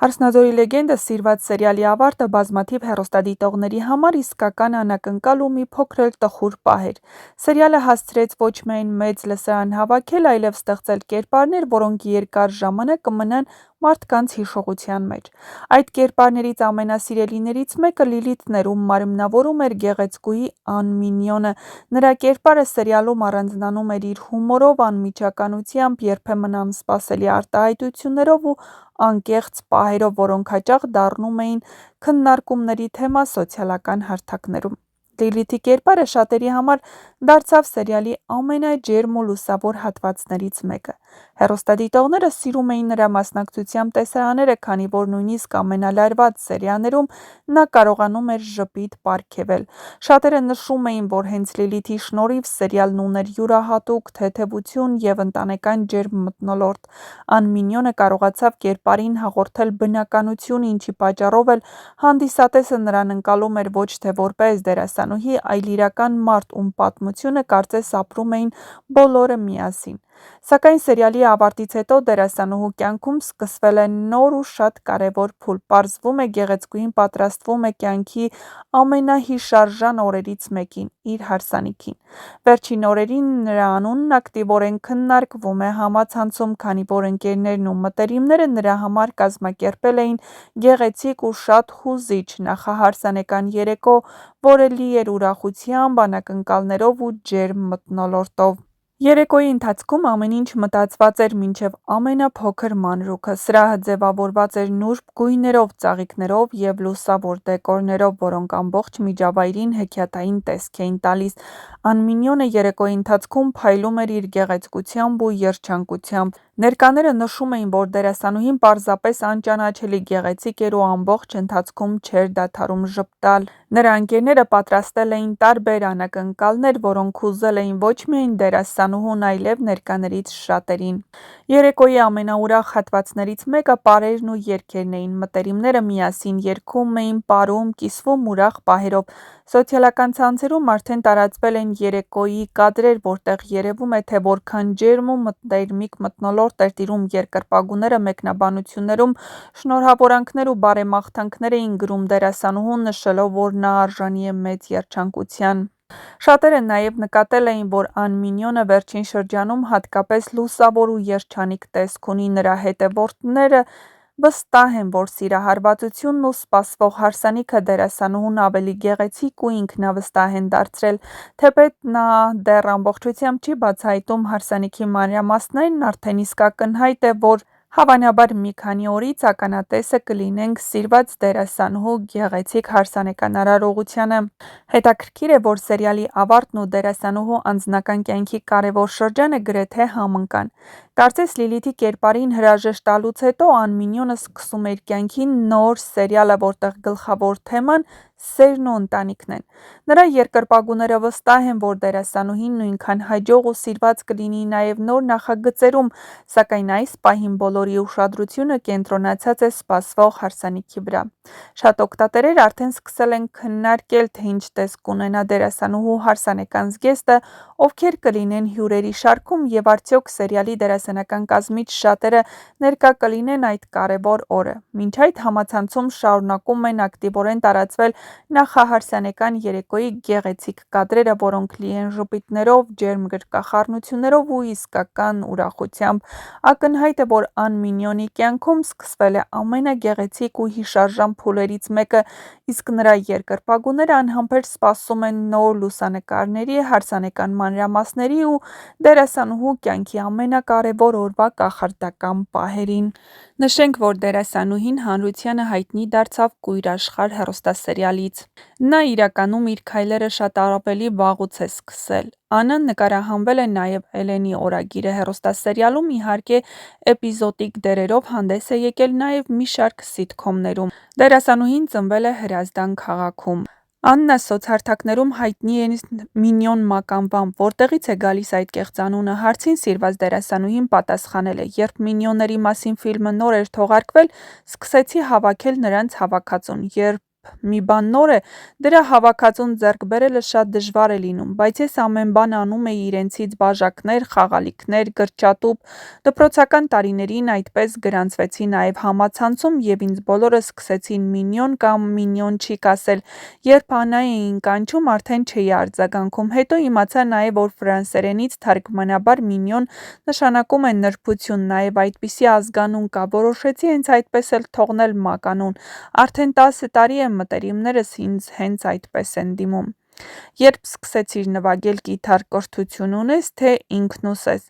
Հարսնաձորի լեգենդը սիրված սերիալի ավարտը բազմաթիվ հեռուստադիտողների համար իսկական անակնկալ ու մի փոքր էլ տխուր պահ էր։ Սերիալը հասցրեց ոչ միայն մեծ լսարան հավաքել, այլև ստեղծել կերպարներ, որոնք երկար ժամանակ կմնան մարդկանց հիշողության մեջ։ Այդ կերպարներից ամենասիրելիներից մեկը Լիլիթն էր, ում մարմնավորում էր գեղեցկուհի Ան Մինյոնը։ Նրա կերպարը սերիալում առանձնանում էր իր հումորով, անմիջականությամբ, երբեմն անսպասելի արտահայտություններով ու անկեղծ պահերով, որոնք հաճախ դառնում էին քննարկումների թեմա սոցիալական հարթակներում։ Լիլիթի կերպարը շատերի համար դարձավ սերիալի ամենաջերմ ու լուսավոր հատվածներից մեկը։ Հեռուստադիտողները սիրում էին նրա մասնակցությամբ տեսարաները, քանի որ նույնիսկ ամենալարված սերիալներում նա կարողանում էր ժպիտ պարգևել։ Շատերը նշում էին, որ հենց Լիլիթի շնորհիվ սերիալն ուներ յուրահատուկ թեթևություն և ընտանեկան ջերմ մթնոլորտ։ Ան Մինյոնը կարողացավ կերպարին հաղորդել բնականություն, ինչի պատճառով էլ հանդիսատեսը նրան ընկալում էր ոչ թե որպես դերասանուհի, այլ իրական մարդ, ում պատմությունը կարծես ապրում էին բոլորը միասին։ Սակայն սերիալի ավարտից հետո դերասանուհու կյանքում սկսվել է նոր ու շատ կարևոր փուլ։ Պարզվում է, գեղեցկուհին պատրաստվում է կյանքի ամենահիշարժան օրերից մեկին՝ իր հարսանիքին։ Վերջին օրերին նրա անունն ակտիվորեն քննարկվում է համացանցում, քանի որ ընկերներն ու մտերիմները նրա համար կազմակերպել էին գեղեցիկ ու շատ հուզիչ նախահարսանեկան երեկո, որը լի էր ուրախությամբ, անակնկալներով ու ջերմ մթնոլորտով։ Երեկոյի ընթացքում ամեն ինչ մտածված էր մինչև ամենափոքր մանրուքը։ Սրահը ձևավորված էր նուրբ գույներով, ծաղիկներով և լուսավոր դեկորներով, որոնք ամբողջ միջավայրին հեքիաթային տեսք էին տալիս։ Ան Մինյոնը երեկոյի ընթացքում փայլում էր իր գեղեցկությամբ ու երջանկությամբ։ Ներկաները նշում էին, որ դերասանուհին պարզապես անճանաչելի գեղեցիկ էր ու ամբողջ ընթացքում չէր դադարում ժպտալ։ Նրա ընկերները պատրաստել էին տարբեր անակնկալներ, որոնք հուզել էին ոչ միայն դերասանուհուն, այլև ներկաներից շատերին։ Երեկոյի ամենաուրախ հատվածներից մեկը պարերն ու երգերն էին։ Մտերիմները միասին երգում էին, պարում, կիսվում ուրախ պահերով։ Սոցիալական ցանցերում արդեն տարածվել են երեկոյի կադրեր, որտեղ երևում է, թե որքան ջերմ ու մտերմիկ մթնոլորտ էր տիրում։ Երկրպագուները մեկնաբանություններում շնորհավորանքներ ու բարեմաղթանքներ էին գրում դերասանուհուն, նշելով, որ նա արժանի է մեծ երջանկության։ Շատերը նաև նկատել էին, որ Ան Մինյոնը վերջին շրջանում հատկապես լուսավոր ու երջանիկ տեսք ունի։ Նրա հետևորդները վստահ են, որ սիրահարվածությունն ու սպասվող հարսանիքը դերասանուհուն ավելի գեղեցիկ ու ինքնավստահ են դարձրել։ Թեպետ նա դեռ ամբողջությամբ չի բացահայտում հարսանիքի մանրամասներն, արդեն իսկ ակնհայտ է, որ հավանաբար մի քանի օրից ականատեսը կլինենք սիրված դերասանուհու գեղեցիկ հարսանեկան արարողությանը։ Հետաքրքիր է, որ սերիալի ավարտն ու դերասանուհու անձնական կյանքի կարևոր շրջանը գրեթե համընկան։ Կարծես Լիլիթի կերպարին հրաժեշտ տալուց հետո Ան Մինյոնը սկսում է իր կյանքի նոր սերիալը, որտեղ գլխավոր թեման սերն ու ընտանիքն են։ Նրա երկրպագուները վստահ են, որ դերասանուհին նույնքան հաջող ու սիրված կլինի նաև նոր նախագծերում, սակայն այս պահին բոլորի ուշադրությունը կենտրոնացած է սպասվող հարսանիքի վրա։ Շատ օգտատերեր արդեն սկսել են քննարկել, թե ինչ տեսք կունենա դերասանուհու հարսանեկան զգեստը, ովքեր կլինեն հյուրերի շարքում և արդյոք սերիալի դերասանական կազմից շատերը ներկա կլինեն այդ կարևոր օրը։ Մինչ այդ համացանցում շարունակում են ակտիվորեն տարածվել նախահարսանեկան երեկոյի գեղեցիկ կադրերը, որոնք լի են ժպիտներով, ջերմ գրկախառնություններով ու իսկական ուրախությամբ։ Ակնհայտ է, որ Ան Մինյոնի կյանքում սկսվել է ամենագեղեցիկ ու հիշարժան փուլերից մեկը, իսկ նրա երկրպագուները անհամբեր սպասում են նոր լուսանկարների, հարսանեկան մանրամասների ու դերասանուհու կյանքի ամենակարևոր օրվա կախարդական պահերին։ Նշենք, որ դերասանուհին հանրությանը հայտնի դարձավ Կույր աշխարհ հեռուստասերիալից։ Նա իրականում իր քայլերը շատ ավելի վաղուց է սկսել։ Անն նկարահանվել է նաև Էլենի օրագիրը հեռուստասերիալում, իհարկե էպիզոդիկ դերերով հանդես է եկել նաև մի շարք սիթքոմներում։ Դերասանուհին ծնվել է Հրազդան քաղաքում։ Աննա սոցհարթակներում հայտնի է Մինյոն մականվամբ։ Որտեղի՞ց է գալիս այդ կեղծ անունը, հարցին սիրված դերասանուհին պատասխանել է. «Երբ Մինյոնների մասին ֆիլմը նոր էր թողարկվել, սկսեցի հավաքել նրանց հավաքածուն։ Երբ մի բան նոր է, դրա հավաքածուն ձեռք բերելը շատ դժվար է լինում, բայց ես ամեն բան անում էի իրենցից բաժակներ, խաղալիքներ, գրճատուփ, դպրոցական տարիներին այդպես գրանցվեցի նաև համացանցում և ինձ բոլորը սկսեցին Մինյոն կամ Մինյոնչիկ ասել, երբ Աննայի էին կանչում, արդեն չէի արձագանքում, հետո իմացա նաև, որ ֆրանսերենից թարգմանաբար Մինյոն նշանակում է նրբություն, նաև այդպիսի ազգանուն կա, որոշեցի հենց այդպես էլ թողնել մականուն, արդեն 10 տարի է մտերիմներս ինձ հենց այդպես են դիմում։ Երբ սկսեցիր նվագել կիթառ, կրթություն ունես, թե ինքնուսես։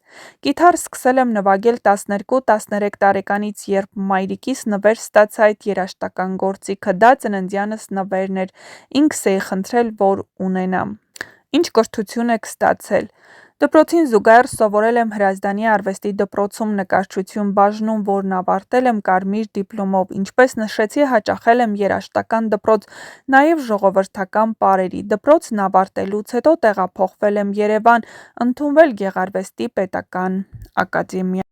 Կիթառ սկսել եմ նվագել 12-13 տարեկանից, երբ մայրիկիս նվեր ստացա այդ երաժշտական գործիքը, դա ծննդյանս նվերն էր, ինքս էի խնդրել, որ ունենամ։ Ինչ կրթություն եք ստացել։ Դպրոցին զուգահեռ սովորել եմ Հրազդանի արվեստի դպրոցում նկարչություն բաժնում, որն ավարտել եմ կարմիր դիպլոմով, ինչպես նշեցի, հաճախել եմ երաժշտական դպրոց, նաև ժողովրդական պարերի։ Դպրոցն ավարտելուց հետո տեղափոխվել եմ Երևան, ընդունվել Գեղարվեստի պետական ակադեմիա։